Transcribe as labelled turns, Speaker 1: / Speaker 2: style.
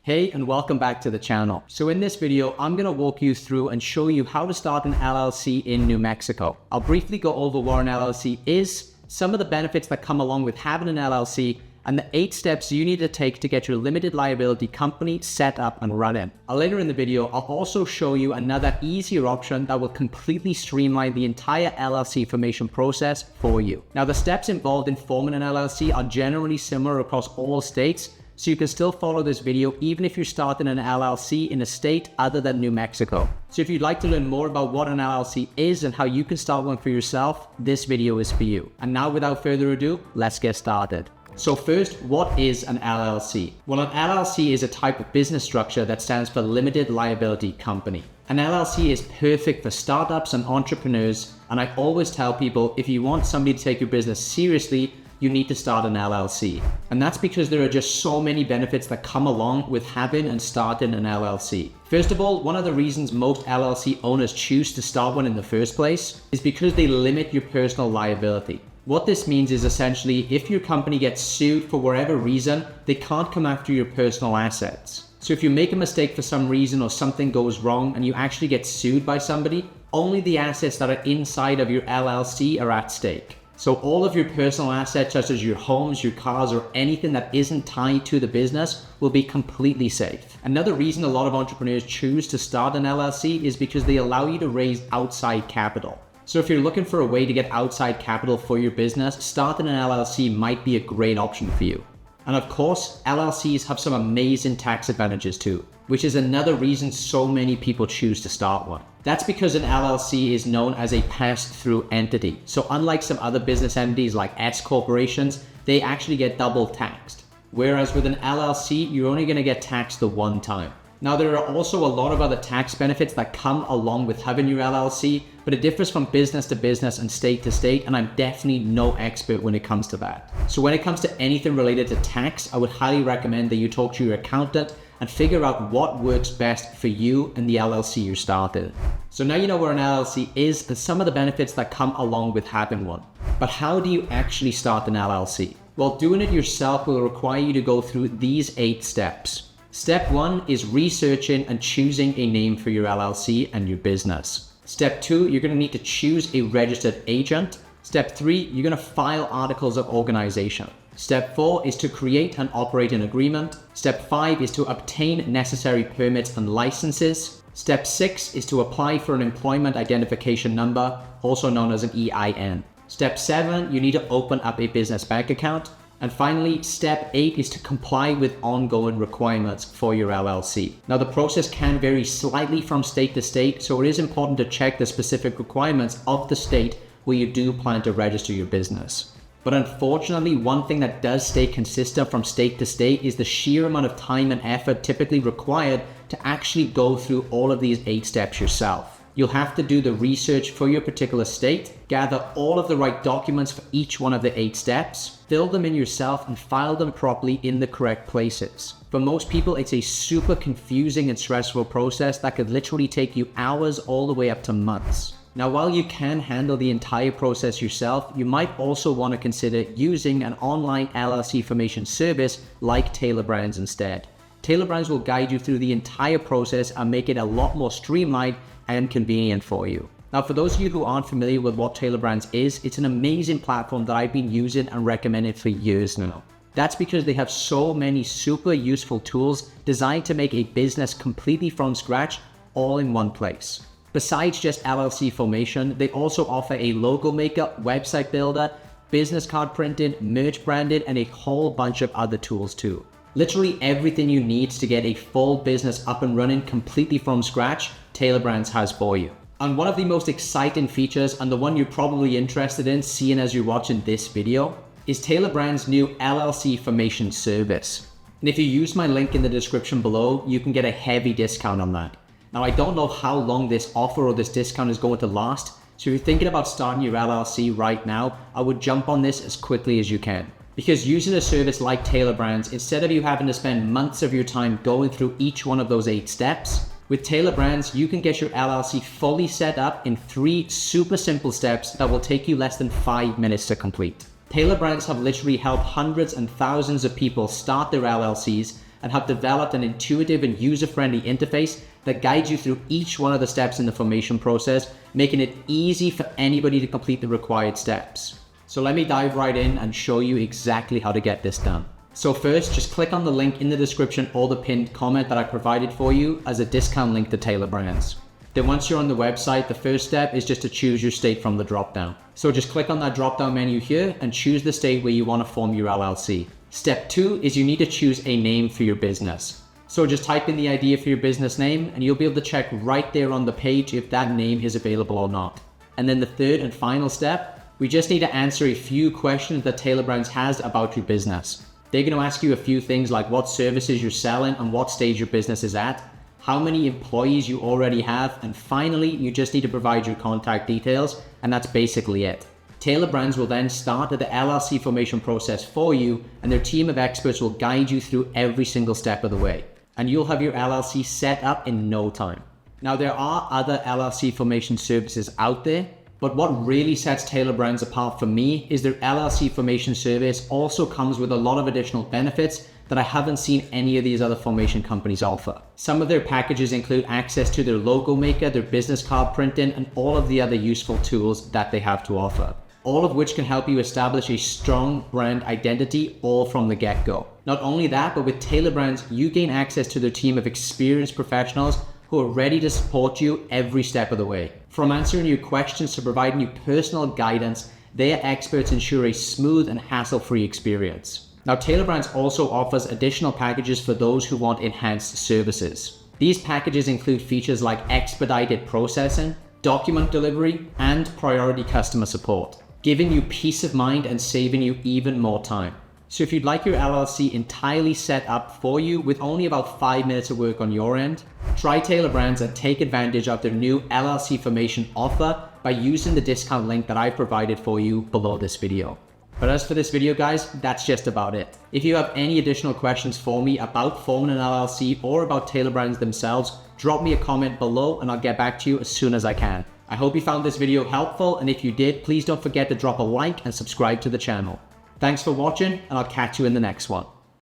Speaker 1: Hey, and welcome back to the channel. So in this video, I'm going to walk you through and show you how to start an LLC in New Mexico. I'll briefly go over what an LLC is, some of the benefits that come along with having an LLC, and the 8 steps you need to take to get your limited liability company set up and running. Later in the video, I'll also show you another easier option that will completely streamline the entire LLC formation process for you. Now, the steps involved in forming an LLC are generally similar across all states, so you can still follow this video even if you're starting an LLC in a state other than New Mexico. So if you'd like to learn more about what an LLC is and how you can start one for yourself, this video is for you. And now without further ado, let's get started. So first, what is an LLC? Well, an LLC is a type of business structure that stands for limited liability company. An LLC is perfect for startups and entrepreneurs, and I always tell people if you want somebody to take your business seriously, you need to start an LLC. And that's because there are just so many benefits that come along with having and starting an LLC. First of all, one of the reasons most LLC owners choose to start one in the first place is because they limit your personal liability. What this means is essentially if your company gets sued for whatever reason, they can't come after your personal assets. So if you make a mistake for some reason or something goes wrong and you actually get sued by somebody, only the assets that are inside of your LLC are at stake. So all of your personal assets, such as your homes, your cars, or anything that isn't tied to the business will be completely safe. Another reason a lot of entrepreneurs choose to start an LLC is because they allow you to raise outside capital. So if you're looking for a way to get outside capital for your business, starting an LLC might be a great option for you. And of course, LLCs have some amazing tax advantages too, which is another reason so many people choose to start one. That's because an LLC is known as a pass-through entity. So unlike some other business entities like S corporations, they actually get double taxed. Whereas with an LLC, you're only going to get taxed the one time. Now, there are also a lot of other tax benefits that come along with having your LLC, but it differs from business to business and state to state, and I'm definitely no expert when it comes to that. So when it comes to anything related to tax, I would highly recommend that you talk to your accountant and figure out what works best for you and the LLC you started. So now you know what an LLC is and some of the benefits that come along with having one. But how do you actually start an LLC? Well, doing it yourself will require you to go through these 8 steps. Step 1 is researching and choosing a name for your LLC and your business. Step 2, you're going to need to choose a registered agent. Step 3, you're going to file articles of organization. Step 4 is to create and operate an agreement. Step 5 is to obtain necessary permits and licenses. Step 6 is to apply for an employment identification number, also known as an EIN. Step 7, you need to open up a business bank account. And finally, step 8 is to comply with ongoing requirements for your LLC. Now, the process can vary slightly from state to state, so it is important to check the specific requirements of the state where you do plan to register your business. But unfortunately, one thing that does stay consistent from state to state is the sheer amount of time and effort typically required to actually go through all of these 8 steps yourself. You'll have to do the research for your particular state, gather all of the right documents for each one of the 8 steps, fill them in yourself, and file them properly in the correct places. For most people, it's a super confusing and stressful process that could literally take you hours all the way up to months. Now, while you can handle the entire process yourself, you might also want to consider using an online LLC formation service like Tailor Brands instead. Tailor Brands will guide you through the entire process and make it a lot more streamlined and convenient for you. Now, for those of you who aren't familiar with what Tailor Brands is, it's an amazing platform that I've been using and recommending for years now. That's because they have so many super useful tools designed to make a business completely from scratch, all in one place. Besides just LLC formation, they also offer a logo maker, website builder, business card printing, merch branding, and a whole bunch of other tools too. Literally everything you need to get a full business up and running completely from scratch, Tailor Brands has for you. And one of the most exciting features, and the one you're probably interested in seeing as you're watching this video, is Tailor Brands' new LLC formation service. And if you use my link in the description below, you can get a heavy discount on that. Now, I don't know how long this offer or this discount is going to last, so if you're thinking about starting your LLC right now, I would jump on this as quickly as you can. Because using a service like Tailor Brands, instead of you having to spend months of your time going through each one of those 8 steps, with Tailor Brands, you can get your LLC fully set up in 3 super simple steps that will take you less than 5 minutes to complete. Tailor Brands have literally helped hundreds and thousands of people start their LLCs, and have developed an intuitive and user-friendly interface that guides you through each one of the steps in the formation process, making it easy for anybody to complete the required steps. So let me dive right in and show you exactly how to get this done. So first, just click on the link in the description or the pinned comment that I provided for you as a discount link to Tailor Brands. Then once you're on the website, the first step is just to choose your state from the drop-down. So just click on that drop-down menu here and choose the state where you want to form your LLC. Step 2 is you need to choose a name for your business. So just type in the idea for your business name and you'll be able to check right there on the page if that name is available or not. And then the third and final step, we just need to answer a few questions that Tailor Brands has about your business. They're going to ask you a few things like what services you're selling and what stage your business is at, how many employees you already have, and finally, you just need to provide your contact details, and that's basically it. Tailor Brands will then start the LLC formation process for you, and their team of experts will guide you through every single step of the way, and you'll have your LLC set up in no time. Now, there are other LLC formation services out there, but what really sets Tailor Brands apart for me is their LLC formation service also comes with a lot of additional benefits that I haven't seen any of these other formation companies offer. Some of their packages include access to their logo maker, their business card printing, and all of the other useful tools that they have to offer, all of which can help you establish a strong brand identity all from the get-go. Not only that, but with Tailor Brands, you gain access to their team of experienced professionals who are ready to support you every step of the way. From answering your questions to providing you personal guidance, their experts ensure a smooth and hassle-free experience. Now, Tailor Brands also offers additional packages for those who want enhanced services. These packages include features like expedited processing, document delivery, and priority customer support, giving you peace of mind and saving you even more time. So if you'd like your LLC entirely set up for you with only about 5 minutes of work on your end, try Tailor Brands and take advantage of their new LLC formation offer by using the discount link that I provided for you below this video. But as for this video, guys, that's just about it. If you have any additional questions for me about forming an LLC or about Tailor Brands themselves, drop me a comment below and I'll get back to you as soon as I can. I hope you found this video helpful, and if you did, please don't forget to drop a like and subscribe to the channel. Thanks for watching, and I'll catch you in the next one.